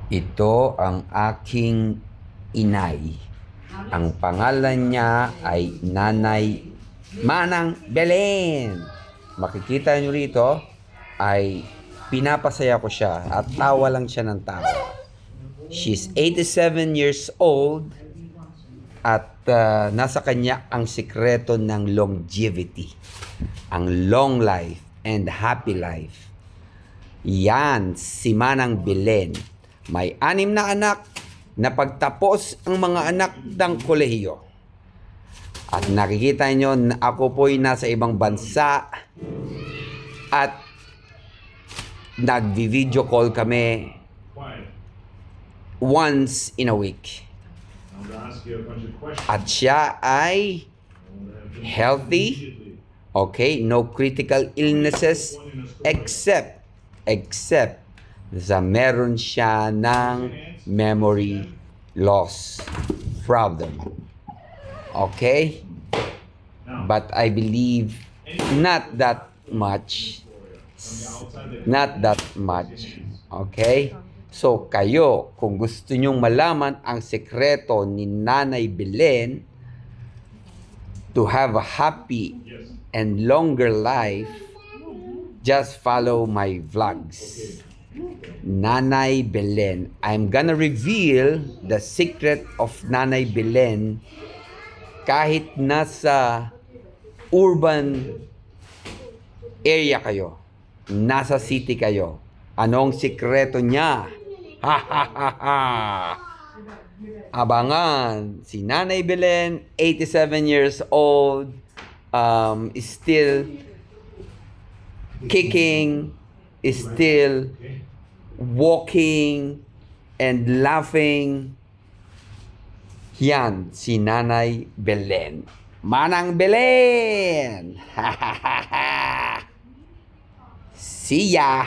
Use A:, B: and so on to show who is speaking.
A: Ito ang aking inay. Ang pangalan niya ay Nanay Manang Belen. Makikita nyo rito ay pinapasaya ko siya at tawa lang siya ng tawa. She's 87 years old at nasa kanya ang sikreto ng longevity, ang long life and happy life. Yan si Manang Belen. May 6 na anak na pagtapos ang mga anak ng kolehiyo. At nakikita nyo na ako po'y nasa ibang bansa at nagvi-video call kami once in a week. At siya ay healthy, okay, no critical illnesses except meron siya ng memory loss problem. Okay? But I believe not that much. Okay? So, kayo, kung gusto nyong malaman ang sekreto ni Nanay Belen to have a happy and longer life, just follow my vlogs. Nanay Belen. I'm gonna reveal the secret of Nanay Belen kahit nasa urban area kayo, nasa city kayo. Anong sikreto niya? Abangan si Nanay Belen, 87 years old, is still kicking, is still walking and laughing. Yan si Nanay Belen. Manang Belen! See ya!